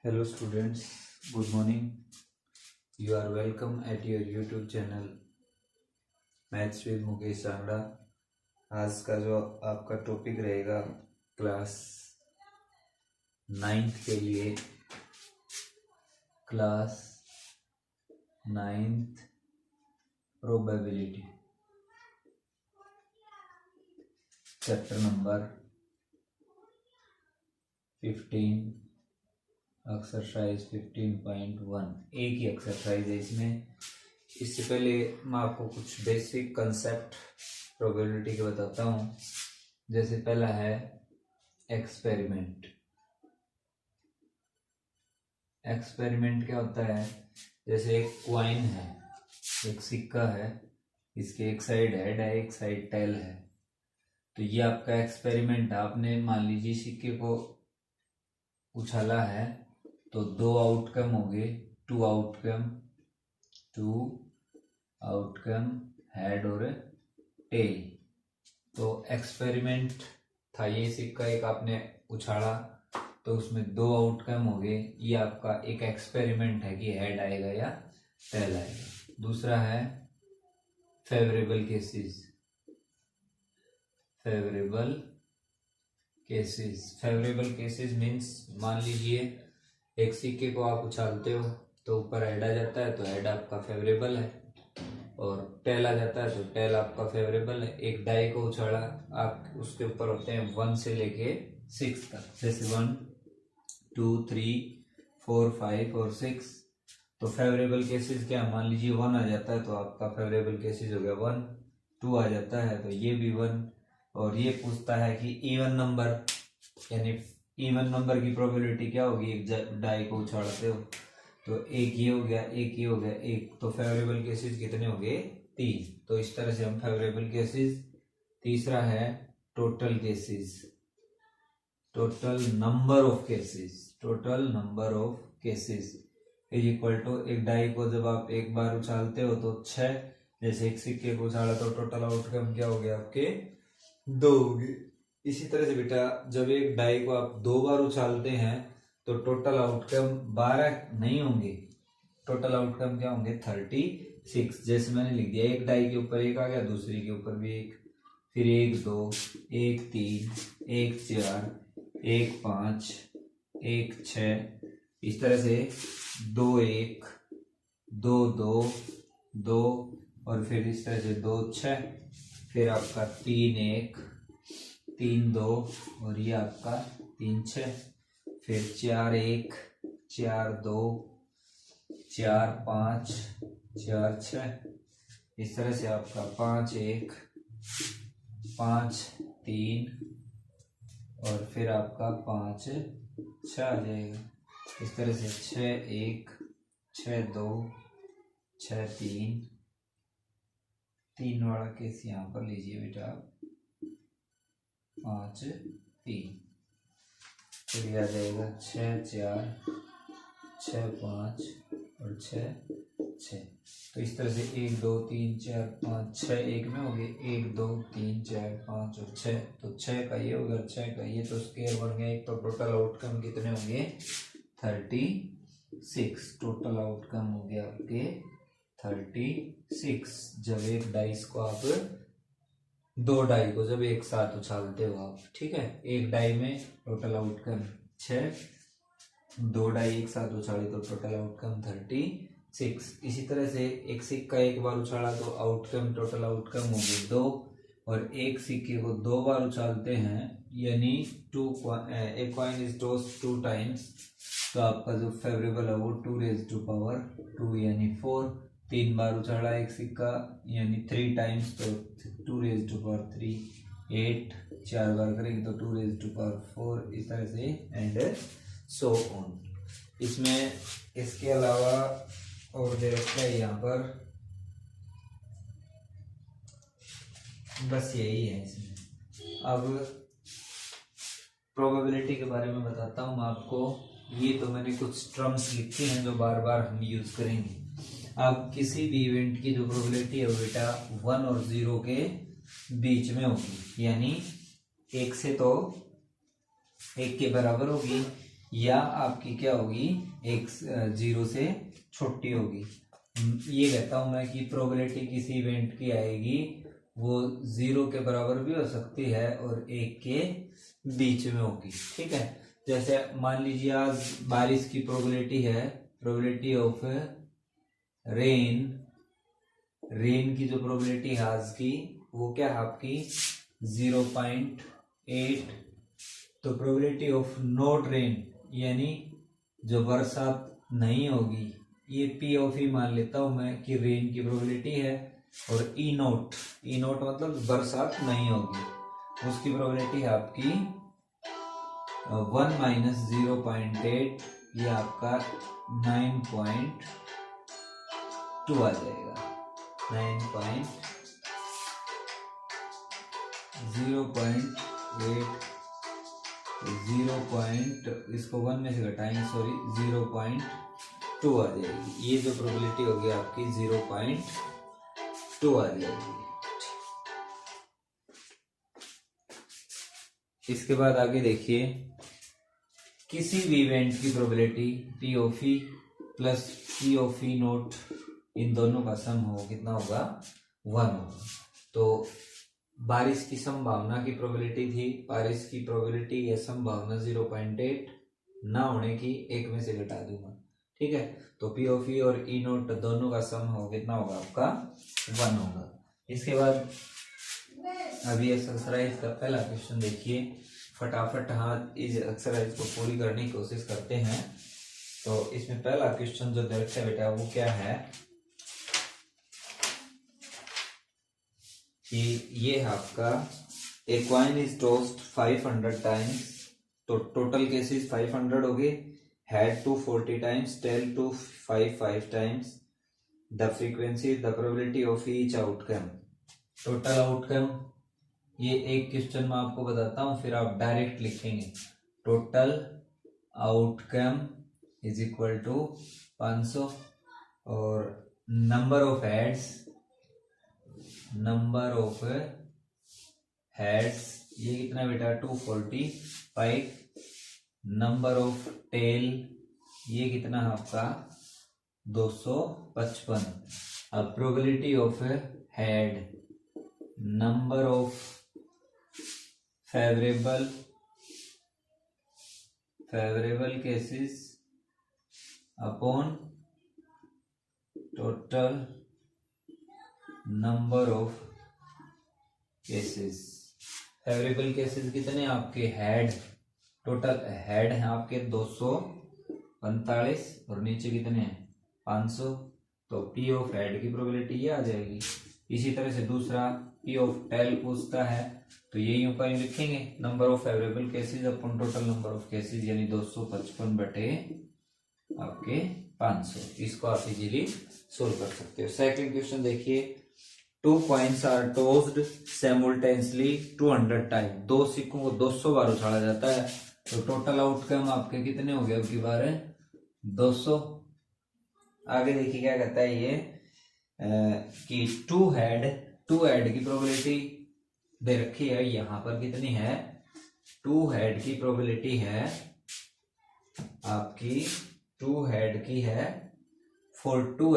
Hello students, good morning. You are welcome at your YouTube channel maths with Mukesh Sangra. आज का जो आपका topic रहेगा क्लास 9th के लिए, class 9th probability, chapter number 15, exercise 15.1। एक ही एक्सरसाइज है इसमें। इससे पहले मैं आपको कुछ बेसिक कंसेप्ट प्रोबेबिलिटी के बताता हूँ। जैसे पहला है एक्सपेरिमेंट। एक्सपेरिमेंट क्या होता है? जैसे एक क्वाइन है, एक सिक्का है, इसके एक साइड हेड है, एक साइड टेल है। तो ये आपका एक्सपेरिमेंट है। आपने मान लीजिए सिक्के को उछाला है तो दो आउटकम हो गए, टू आउटकम हेड और टेल। तो एक्सपेरिमेंट था ये सिक्का, एक आपने उछाला तो उसमें दो आउटकम हो गए। ये आपका एक एक्सपेरिमेंट है कि हेड आएगा या टेल आएगा। दूसरा है favourable cases. Favourable cases means, मान लीजिए एक सिक्के को आप उछालते हो तो ऊपर हेड आ जाता है तो हेड आपका फेवरेबल है, और टेल आ जाता है तो टेल आपका फेवरेबल है। एक डाई को उछाला, आप उसके ऊपर होते हैं 1 से लेके 6 तक, जैसे 1 2 3 4 5 और 6। तो फेवरेबल केसेस क्या, मान लीजिए 1 आ जाता है तो आपका फेवरेबल केसेस हो गया 1। 2 आ जाता है तो ये भी 1। और ये पूछता है कि इवन नंबर, यानी इवन नंबर की प्रोबेबिलिटी क्या होगी? एक डाई को उछालते हो तो एक ये हो गया, एक ये हो गया, एक। तो फेवरेबल केसेस कितने हो गए? 3। तो इस तरह से हम फेवरेबल केसेस। तीसरा है total cases, total number of cases is equal to, एक डाई को जब आप एक बार उछालते हो तो 6, जैसे एक सिक्के को उछाला तो टोटल आउटकम क्या हो गया आपके? 2 हो गए। इसी तरह से बेटा, जब एक डाई को आप 2 बार उछालते हैं तो टोटल आउटकम 12 नहीं होंगे, टोटल आउटकम क्या होंगे? 36। जैसे मैंने लिख दिया, एक डाई के ऊपर एक आ गया, दूसरी के ऊपर भी एक, फिर 1 2 1 3 1 4 1 5 1 6, इस तरह से 2 1 2 2 2, और फिर इस तरह से 2 6, फिर आपका 3 1 3 2, और ये आपका 3 6, फिर 4 1 4 2 4 5 4 6, इस तरह से आपका 5 1 5 3, और फिर आपका 5 6 आ जाएगा। इस तरह से 6 1 6 2 6 3, 3 वाला केस यहाँ पर लीजिए बेटा आप, 5 3, फिर आ जाएगा 6 4 6 5 और 6 6। तो इस तरह से 1 2 3 4 5 6 एक में हो गए, 1 2 3 4 5 और 6। तो 6 का ये होगा, 6 का ये, तो स्क्वायर बन गया एक। तो टोटल आउटकम कितने होंगे? 36। टोटल आउटकम हो गया आपके 36। जब एक डाइस को आप, 2 डाई को जब एक साथ उछालते हो आप, ठीक है, एक डाई में टोटल आउटकम 6, 2 डाई एक साथ उछाले तो टोटल आउटकम 36। इसी तरह से एक सिक्का एक बार उछाला तो आउटकम, टोटल आउटकम हो गए 2, और एक सिक्के को 2 बार उछालते हैं, यानी एक कॉइन इज टॉस्ड 2 टाइम्स, तो आपका जो फेवरेबल है वो 2 raised to power 2 यानी 4। 3 बार उछाला एक सिक्का, यानी 3 टाइम्स, तो 2 raised to power 3 8। 4 बार करेंगे तो 2 raised to power 4, इस तरह से एंड सो ऑन। इसमें इसके अलावा और दे रखा है यहाँ पर, बस यही है इसमें। अब प्रोबेबिलिटी के बारे में बताता हूँ मैं आपको। ये तो मैंने कुछ टर्म्स लिखे हैं जो बार बार हम यूज करेंगे। अब किसी भी इवेंट की जो प्रोबेबिलिटी है वो बेटा 1 और 0 के बीच में होगी, यानी 1 से तो 1 के बराबर होगी, या आपकी क्या होगी, एक 0 से छोटी होगी। ये कहता हूं मैं कि प्रोबेबिलिटी किसी इवेंट की आएगी वो 0 के बराबर भी हो सकती है और 1 के बीच में होगी। ठीक है, जैसे मान लीजिए आज बारिश की प्रोबेबिलिटी है, प्रोबेबिलिटी ऑफ रेन की जो प्रोबेबिलिटी है आज की वो क्या है आपकी 0.8। तो प्रोबेबिलिटी ऑफ नॉट रेन यानी जो बरसात नहीं होगी, ये पी ऑफ ई मान लेता हूं मैं कि रेन की प्रोबेबिलिटी है, और ई नोट मतलब बरसात नहीं होगी, उसकी प्रोबेबिलिटी है आपकी 1 माइनस 0.8, ये आपका 9.2 आ जाएगा। 9.0.8 इसको 1 में से घटाएंगे, सॉरी 0.2 आ जाएगी। ये जो प्रोबेबिलिटी होगी आपकी 0.2 आ जाएगी। इसके बाद आगे देखिए, किसी भी इवेंट की probability P of E plus P of E not इन दोनों का सम हो कितना होगा 1 होगा। तो बारिश की संभावना की प्रोबेबिलिटी थी, बारिश की प्रोबेबिलिटी या संभावना 0.8 ना होने की 1 में से घटा दूंगा। ठीक है, तो पी ऑफ ई और ई नोट दोनों का सम हो कितना होगा आपका 1 होगा। इसके बाद अभी एक्सरसाइज का पहला क्वेश्चन देखिए, फटाफट हाथ इस एक्सरसाइज को पूरी करने की कोशिश करते हैं। तो इसमें पहला क्वेश्चन जो दे रखा है बेटा वो क्या है कि ये है आपका A coin is tossed 500 times, तो टोटल केसेस 500 हो गए, head 240 times, tail 255 times, the frequency the probability of each outcome. Total outcome ये एक क्वेश्चन में आपको बताता हूं, फिर आप डायरेक्ट लिखेंगे। Total outcome is equal to 500 और नंबर ऑफ हेड्स ये कितना बेटा 245, नंबर ऑफ टेल ये कितना है आपका 255। अब probability of head, number of favourable cases upon total number of cases. Favourable cases कितने आपके हेड, टोटल हेड है आपके 245 और नीचे कितने हैं 500, तो पी ऑफ हेड की प्रोबेबिलिटी ये आ जाएगी। इसी तरह से दूसरा पी ऑफ टेल पूछता है, तो ये यूं का यूं लिखेंगे, number of favourable cases upon total number of cases, यानी 255 बटे आपके 500। इसको आप इजीली सोल्व कर सकते हो। सेकंड क्वेश्चन देखिए, 2 coins are tossed simultaneously 200 time, 2 सिक्कों को 200 बार उछाला जाता है, तो टोटल आउटकम आपके कितने हो गए अब की बार 200। आगे देखिए क्या कहता है ये कि टू हेड की प्रोबेबिलिटी दे रखी है, यहां पर कितनी है 2 हेड की प्रोबेबिलिटी है आपकी, 2 हेड की है फॉर 2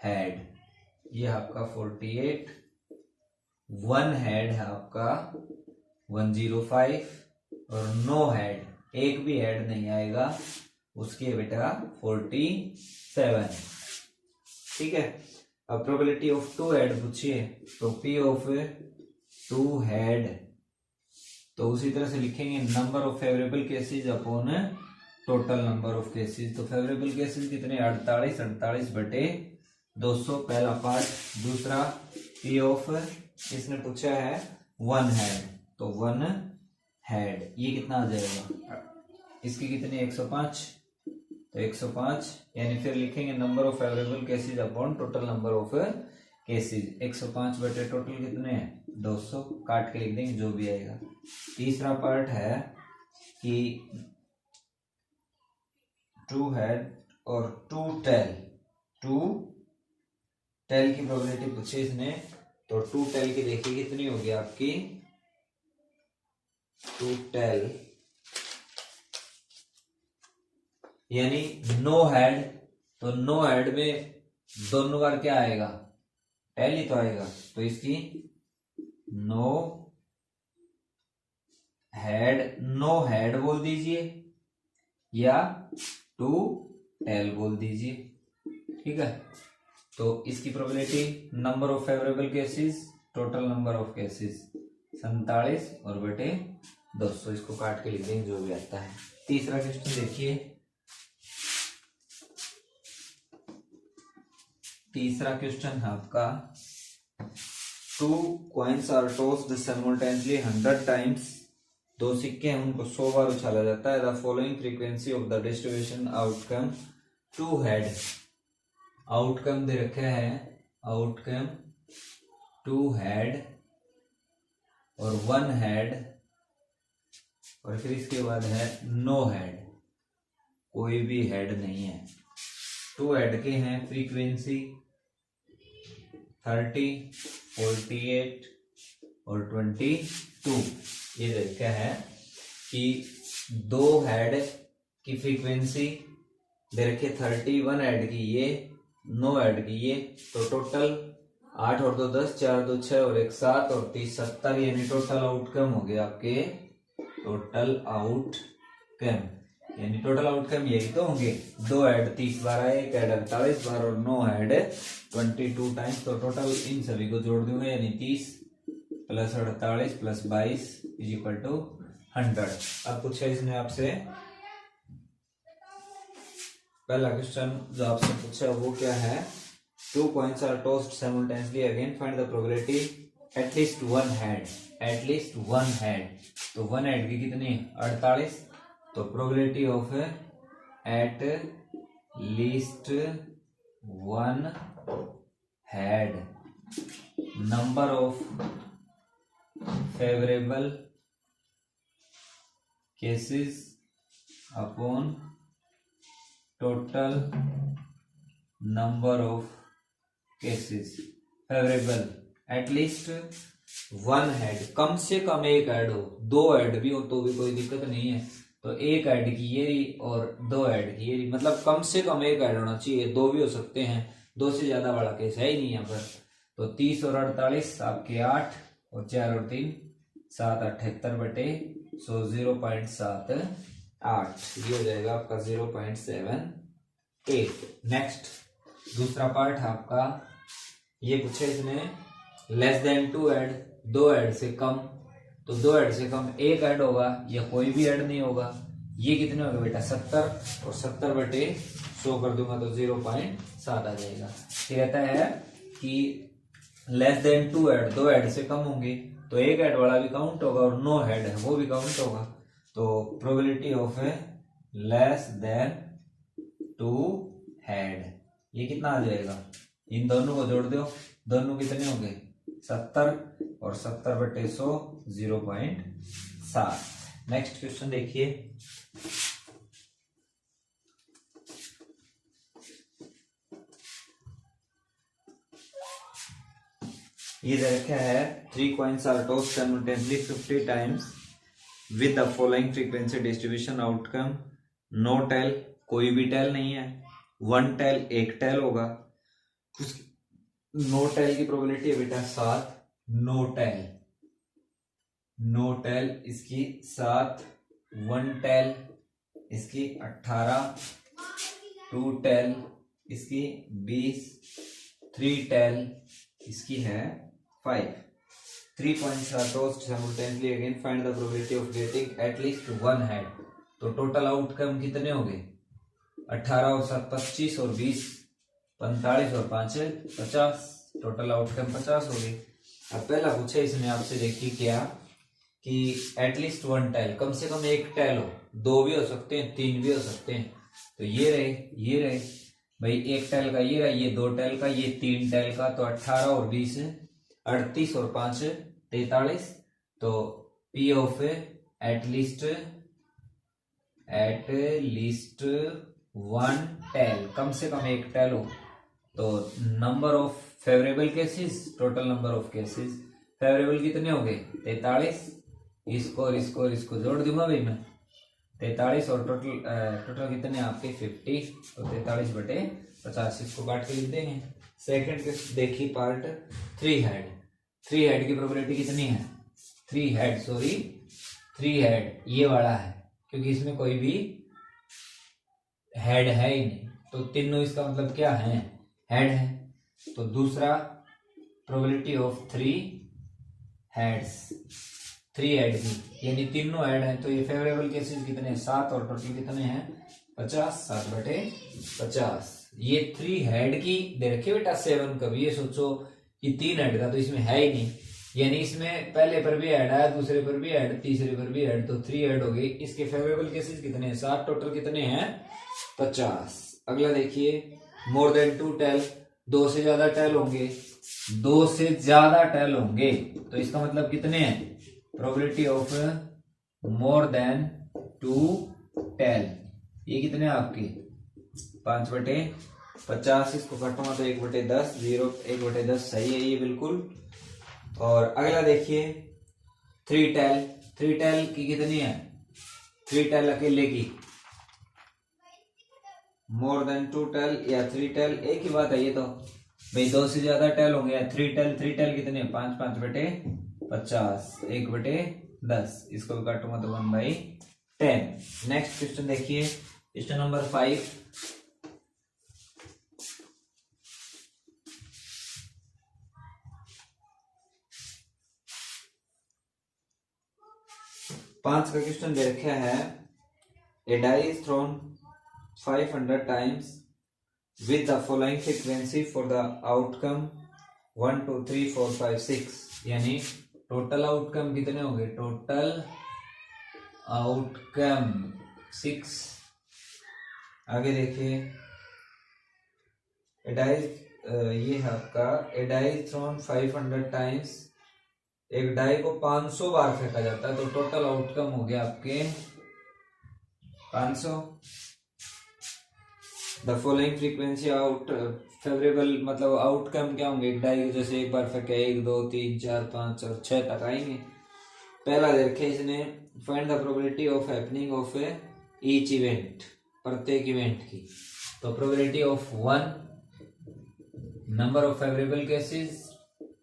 हेड ये आपका 48, 1 हेड है आपका 105 और नो हेड एक भी हेड नहीं आएगा उसके बेटा 47। ठीक है, अब प्रोबेबिलिटी ऑफ 2 हेड पूछिए, तो पी ऑफ 2 हेड, तो उसी तरह से लिखेंगे number of favourable cases upon total number of cases. तो फेवरेबल केसेस कितने 48 बटे 200 पहला पार्ट। दूसरा पी ऑफ इसने पूछा है 1 हेड, तो 1 हेड ये कितना आ जाएगा, इसकी कितनी 105, तो 105 यानी फिर लिखेंगे number of favourable cases upon total number of cases. 105 बटे टोटल कितने हैं 200, काट के लिख देंगे जो भी आएगा। तीसरा पार्ट है कि 2 हेड और 2 टेल की प्रोबेबिलिटी पूछी इसने, तो 2 टेल की देखिए कितनी होगी आपकी 2 टेल यानी नो हेड, तो नो हेड में दोनों बार क्या आएगा, टेल ही तो आएगा, तो इसकी नो हेड बोल दीजिए या टू टेल बोल दीजिए, ठीक है। तो इसकी probability number of favourable cases, total number of cases 47 और बटे 200, इसको काट के लिख देंगे जो भी आता है। तीसरा क्वेश्चन देखिए, तीसरा क्वेश्चन है आपका, 2 coins are tossed simultaneously 100 times, दो सिक्के हैं उनको 100 बार उछाला जाता है। The following frequency of the distribution outcome two head, outcome दे रखे हैं, आउटकम 2 हेड और 1 हेड, और फिर इसके बाद है नो हेड, कोई भी हेड नहीं है। 2 हेड के हैं फ्रीक्वेंसी 30, 48 और 22। ये देखा है कि 2 हेड की फ्रीक्वेंसी दे रखी 30, 1 हेड की ये, नो हेड की ये, तो टोटल 8 और 2 10, 4 2 6 और 1 7 और 3 70, यानी टोटल आउटकम हो गया आपके, टोटल आउटकम, यानी टोटल आउटकम यही तो होंगे, 2 हेड 30 बार आए, 1 हेड 48 बार और 9 हेड 22 टाइम्स, तो टोटल इन सभी को जोड़ दूंगा, यानी 30 plus 48 plus 22 is equal to 100। अब पूछा इसने आपसे, पहला क्वेश्चन जो आपसे पूछा वो क्या है, 2 coins are tossed simultaneously, again find the probability at least 1 head, at least 1 head, तो 1 हेड की कितनी 48, तो probability of at least 1 head, number of favourable cases upon total number of cases, favourable at least 1 head, कम से कम 1 head हो, 2 head भी हो तो भी कोई दिक्कत नहीं है, तो 1 हेड की ये रही और 2 हेड की ये रही, मतलब कम से कम 1 हेड होना चाहिए, 2 भी हो सकते हैं, 2 से ज्यादा वाला केस है ही नहीं यहाँ पर। तो 30 और 48 आपके 8 और 4 और 3 7 78 बटे 100 0.78, ये हो जाएगा आपका 0.78। नेक्स्ट दूसरा पार्ट है आपका, ये पूछे इसने लेस देन 2 हेड, 2 हेड से कम, तो 2 हेड से कम 1 हेड होगा या कोई भी हेड नहीं होगा, ये कितने होगा बेटा 70, और 70 बटे 100 कर दूंगा तो 0.7 आ जाएगा। कहता है कि लेस देन 2 हेड, 2 हेड से कम होंगे तो 1 हेड वाला भी काउंट होगा और 9 हेड है वो भी काउंट होगा, तो probability of less than 2 head, ये कितना आ जाएगा, इन दोनों को जोड़ दो, दोनों कितने होंगे 70 और 70 बटे 100 0.7। नेक्स्ट क्वेश्चन देखिए, ये देखा है 3 coins are tossed simultaneously 50 times with the following frequency distribution, outcome no tail, कोई भी टेल नहीं है, 1 टेल 1 टेल होगा, नो टेल की प्रोबेबिलिटी है बेटा 7, नो टेल इसकी 7, 1 टेल इसकी 18, 2 टेल इसकी 20, 3 टेल इसकी है 5। 3 coins are tossed simultaneously, again find the probability of getting at least 1 head, तो टोटल आउटकम कितने हो गए 18 और 7 25 और 20 45 और 5 50, टोटल आउटकम 50 हो गए। अब पहला पूछा इसने आपसे, देखिए क्या कि एटलीस्ट 1 टेल, कम से कम 1 टेल हो, 2 भी हो सकते हैं 3 भी हो सकते हैं, तो ये रहे भाई, 1 टेल का ये रहा, ये 2 टेल का, ये 3 टेल का, तो 18 और 20 38 और 5 43, तो P ऑफ एटलीस्ट 1 टेल, कम से कम 1 टेल हो, तो number of favourable cases, total number of cases, favourable कितने हो गए 43, इसको और इसको और इसको जोड़ दूंगा भाई मैं, 43 और टोटल कितने आपके 50, तो 43/50 इसको काट के लिख देंगे। सेकंड के देखिए पार्ट 3 हेड। 3 हेड की प्रोबेबिलिटी कितनी है? 3 हेड ये वाला है, क्योंकि इसमें कोई भी हेड है ही नहीं, तो तीनों इसका मतलब क्या है? हेड है। तो दूसरा प्रोबेबिलिटी ऑफ 3 हेड्स, 3 हेड की, यानी तीनों हेड है, तो ये फेवरेबल केसेस कितने हैं? 7 और टोटल कितने हैं? 50, 7/50। ये 3 हेड की दे रखी बेटा 7, कभी ये सोचो कि 3 हेड का तो इसमें है ही नहीं, यानी इसमें पहले पर भी हेड आया, दूसरे पर भी हेड, तीसरे पर भी हेड, तो 3 हेड हो गई। इसके फेवरेबल केसेस कितने हैं? 7, टोटल कितने हैं? 50। अगला देखिए मोर देन 2 टेल, 2 से ज्यादा टेल होंगे, 2 से ज्यादा टेल होंगे, तो इसका मतलब कितने हैं? Probability of more than 2 tail, ये कितने आपके? 5/50। इसको काटूंगा तो 1/10, 0 1/10 सही है ये बिल्कुल। और अगला देखिए 3 टेल। 3 टेल की कितनी है? 3 टेल अकेले की, मोर देन 2 टेल या 3 टेल एक ही बात है ये तो भाई, 2 से ज्यादा टेल होंगे या 3 टेल। 3 टेल कितने? 5 5/50, 1/10, इसको भी काटूंगा तो 1/10। नेक्स्ट क्वेश्चन देखिए, क्वेश्चन नंबर 5। पांच का क्वेश्चन दे रखा है, a die is thrown 500 times with the following frequency for the outcome 1 2 3 4 5 6, यानी टोटल आउटकम कितने होंगे? Total outcome 6। आगे देखिए ए डाई, ये है आपका ए डाई थ्रोन 500 टाइम्स, एक डाई को 500 बार फेंका जाता है, तो टोटल आउटकम हो गया आपके 500। The following frequency out favourable, मतलब आउटकम क्या होंगे? एक डाई जैसे एक बार फेंके 1 2 3 4 5 और 6 तक आएंगे। पहला देखे इसने, find the probability of happening of each event, प्रत्येक इवेंट की। तो probability of 1, number of favourable cases,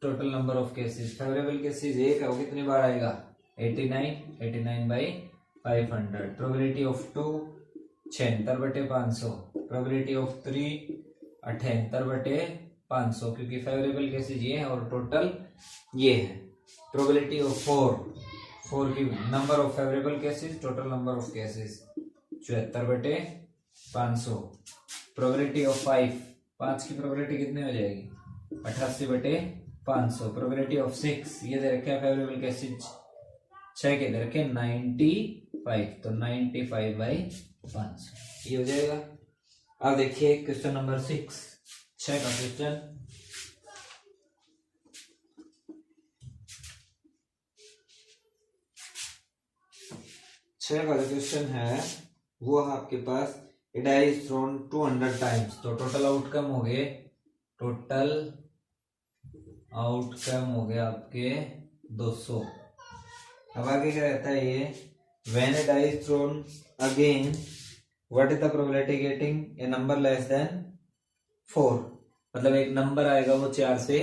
total number of cases. Favourable cases 1 है, वो कितने बार आएगा? 89/500। Probability of 2 76/500। प्रोबेबिलिटी ऑफ 3 78/500, क्योंकि फेवरेबल केसेस ये है और टोटल ये है। प्रोबेबिलिटी ऑफ 4 की, number of favourable cases, total number of cases 74/500। Probability of 5 की प्रोबेबिलिटी कितनी हो जाएगी? 88/500। प्रोबेबिलिटी ऑफ 6, ये दे रखे फेवरेबल केसेस 6 के दे रखे 95, तो 95/500 ये हो जाएगा। अब देखिए क्वेश्चन नंबर 6, 6 का क्वेश्चन। जो क्वेश्चन है वो है आपके पास, ए डाई इज थ्रोन 200 टाइम्स, तो टोटल आउटकम हो गए, टोटल आउटकम हो गया आपके 200। अब आगे क्या रहता है ये, when a die is thrown again what is the probability getting a number less than 4, मतलब एक नंबर आएगा वो 4 से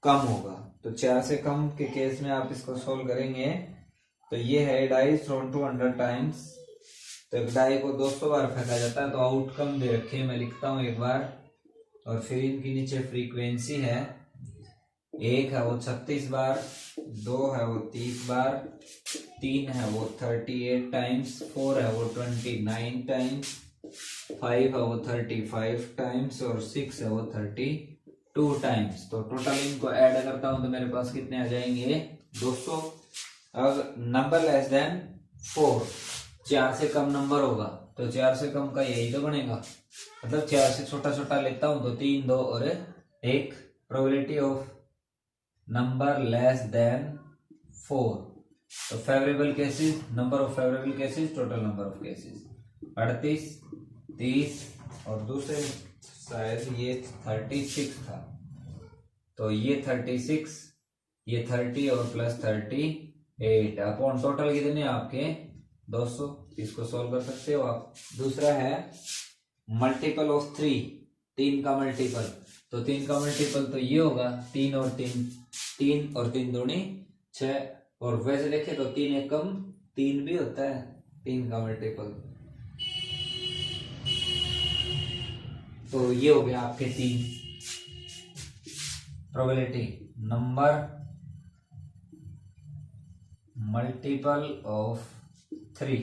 कम होगा, तो 4 से कम के केस में आप इसको सोल्व करेंगे। तो ये है डाई थ्रोन 200 टाइम्स, तो एक डाई को 200 बार फेंका जाता है, तो आउटकम दे रखे मैं लिखता हूं एक बार, और फिर इनकी नीचे फ्रीक्वेंसी है, 1 है वो 36 बार, 2 है वो 30 बार, 3 है वो 38 टाइम्स, 4 है वो 29 टाइम्स, 5 है वो 35 टाइम्स और 6 है वो 32 टाइम्स। तो टोटल इनको ऐड करता हूं तो मेरे पास कितने आ जाएंगे? 200। अब नंबर लेस देन 4, 4 से कम नंबर होगा, तो 4 से कम का यही तो बनेगा, मतलब 4 से छोटा छोटा लेता हूं तो 3 2 और 1। Probability of number less than 4, तो favourable cases, number of favourable cases, total number of cases 38 30 और दूसरे शायद ये 36 था, तो ये 36, ये 30 और प्लस 38 अपॉन टोटल कितने आपके 200, इसको सॉल्व कर सकते हो आप। दूसरा है मल्टीपल ऑफ 3, 3 का मल्टीपल। तो 3 का मल्टीपल तो ये होगा 3 और 3 दूनी 6, और वैसे देखे तो 3 एकम 3 भी होता है, 3 का मल्टीपल। तो ये हो गया आपके 3 प्रोबेबिलिटी। नंबर मल्टीपल ऑफ 3,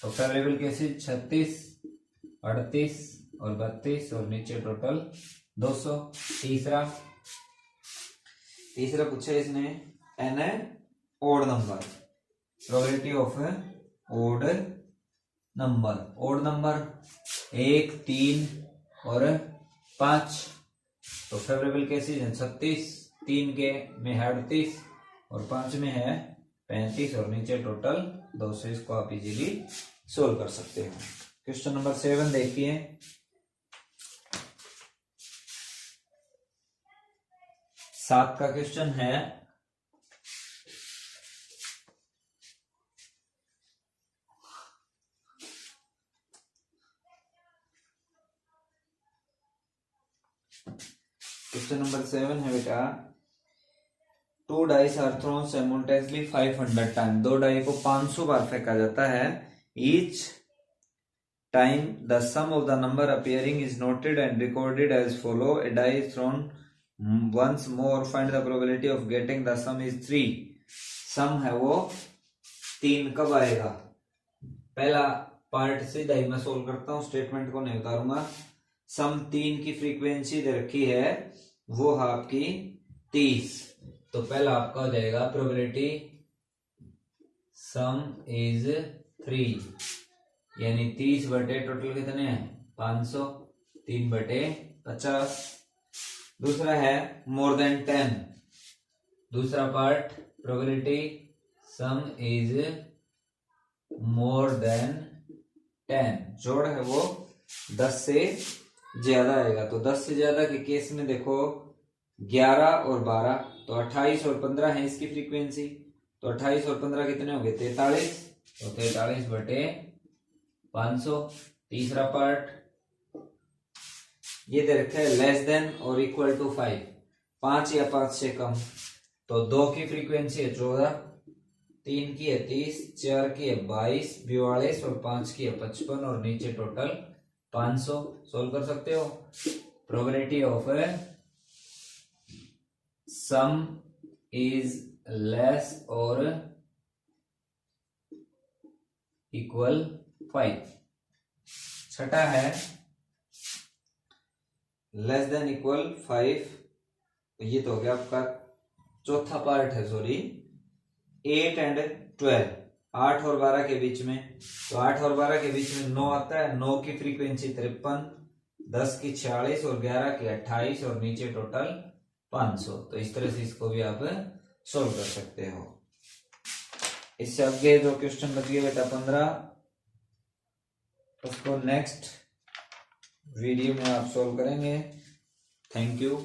तो फेवरेबल केसेस 36, 38 और 32, और नीचे टोटल 200। तीसरा पूछा इसने an odd number, probability of odd number. Odd number 1, 3 और 5, तो फेवरेबल केसेस है 36, 3 के में है 38 और 5 में है 35, और नीचे टोटल 200। इसको आप इजीली सोल्व कर सकते हो। क्वेश्चन नंबर 7 देखिए। सात का क्वेश्चन है क्वेश्चन नंबर 7 है बेटा, 2 dice are thrown simultaneously 500 time. 2 die को 500 बार फेंका जाता है। Each time the sum of the number appearing is noted and recorded as follow. A die is thrown once more, find the probability of getting the sum is 3। Sum है वो 3 कब आएगा? पहला पार्ट सीधा ही मैं सोल्व करता हूं, statement को नहीं उतारूंगा। सम 3 की फ्रीक्वेंसी दे रखी है, वो है आपकी 30। तो पहला आपका हो जाएगा प्रोबेबिलिटी सम इज 3, यानी 30 बटे टोटल कितने हैं 500, 3/50। दूसरा है मोर देन 10, दूसरा part probability some is more than 10, जोड़ है वो 10 से ज्यादा आएगा। तो 10 से ज्यादा के केस में देखो 11 और 12, तो 28 और 15 है इसकी फ्रीक्वेंसी। तो 28 और 15 कितने हो गए 43, तो 43/500। तीसरा पार्ट ये दे रखा है लेस देन और इक्वल टू 5, 5 या 5 से कम। तो 2 की फ्रीक्वेंसी है 14, 3 की है 30, 4 की है 22, 42 और 5 की है 55, और नीचे टोटल 500। सोल्व कर सकते हो। Probability of some is less और इक्वल 5। छठा है लेस देन इक्वल 5, ये तो हो गया आपका। चौथा पार्ट है सॉरी 8 एंड 12, 8 और 12 के बीच में। तो 8 और 12 के बीच में 9 आता है, 9 की फ्रीक्वेंसी 53, 10 की 46 और 11 की 28, और नीचे टोटल 500। तो इस तरह से इसको भी आप सोल्व कर सकते हो। इससे आगे जो क्वेश्चन बच गया बेटा 15, उसको नेक्स्ट वीडियो में आप सोल्व करेंगे। Thank you.